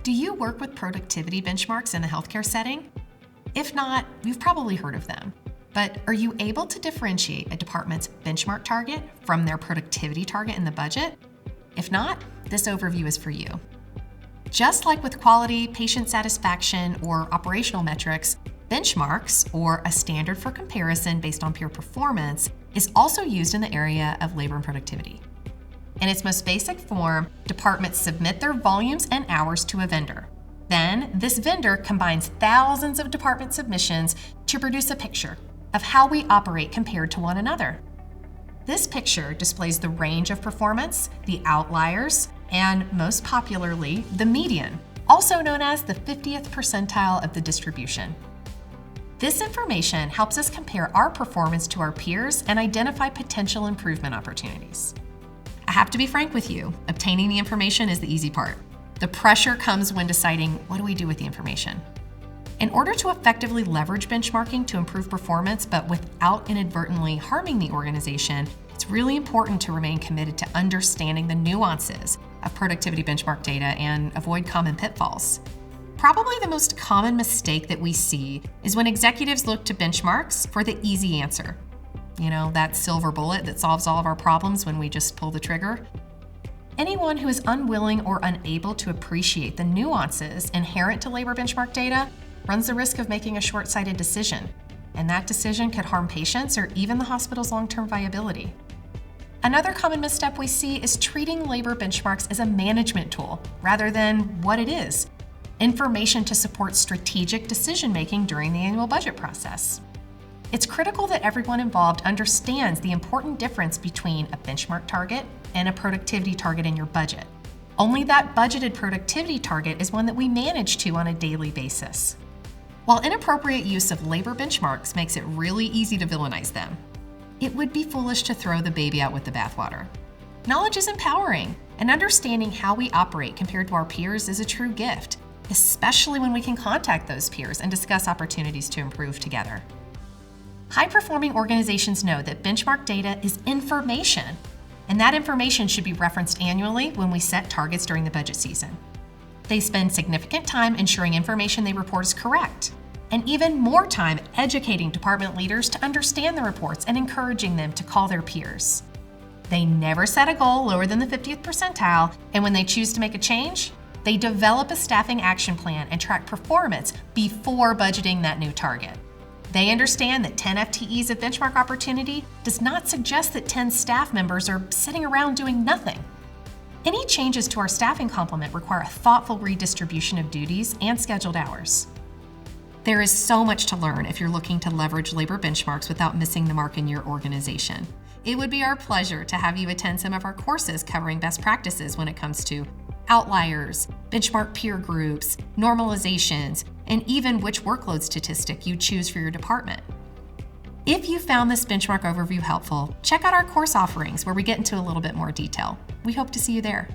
Do you work with productivity benchmarks in the healthcare setting? If not, you've probably heard of them. But are you able to differentiate a department's benchmark target from their productivity target in the budget? If not, this overview is for you. Just like with quality, patient satisfaction, or operational metrics, benchmarks, or a standard for comparison based on peer performance, is also used in the area of labor and productivity. In its most basic form, departments submit their volumes and hours to a vendor. Then, this vendor combines thousands of department submissions to produce a picture of how we operate compared to one another. This picture displays the range of performance, the outliers, and most popularly, the median, also known as the 50th percentile of the distribution. This information helps us compare our performance to our peers and identify potential improvement opportunities. I have to be frank with you, obtaining the information is the easy part. The pressure comes when deciding what do we do with the information. In order to effectively leverage benchmarking to improve performance, but without inadvertently harming the organization, it's really important to remain committed to understanding the nuances of productivity benchmark data and avoid common pitfalls. Probably the most common mistake that we see is when executives look to benchmarks for the easy answer. You know, that silver bullet that solves all of our problems when we just pull the trigger. Anyone who is unwilling or unable to appreciate the nuances inherent to labor benchmark data runs the risk of making a short-sighted decision, and that decision could harm patients or even the hospital's long-term viability. Another common misstep we see is treating labor benchmarks as a management tool rather than what it is: information to support strategic decision-making during the annual budget process. It's critical that everyone involved understands the important difference between a benchmark target and a productivity target in your budget. Only that budgeted productivity target is one that we manage to on a daily basis. While inappropriate use of labor benchmarks makes it really easy to villainize them, it would be foolish to throw the baby out with the bathwater. Knowledge is empowering, and understanding how we operate compared to our peers is a true gift, especially when we can contact those peers and discuss opportunities to improve together. High-performing organizations know that benchmark data is information, and that information should be referenced annually when we set targets during the budget season. They spend significant time ensuring information they report is correct, and even more time educating department leaders to understand the reports and encouraging them to call their peers. They never set a goal lower than the 50th percentile, and when they choose to make a change, they develop a staffing action plan and track performance before budgeting that new target. They understand that 10 FTEs of benchmark opportunity does not suggest that 10 staff members are sitting around doing nothing. Any changes to our staffing complement require a thoughtful redistribution of duties and scheduled hours. There is so much to learn if you're looking to leverage labor benchmarks without missing the mark in your organization. It would be our pleasure to have you attend some of our courses covering best practices when it comes to outliers, benchmark peer groups, normalizations, and even which workload statistic you choose for your department. If you found this benchmark overview helpful, check out our course offerings where we get into a little bit more detail. We hope to see you there.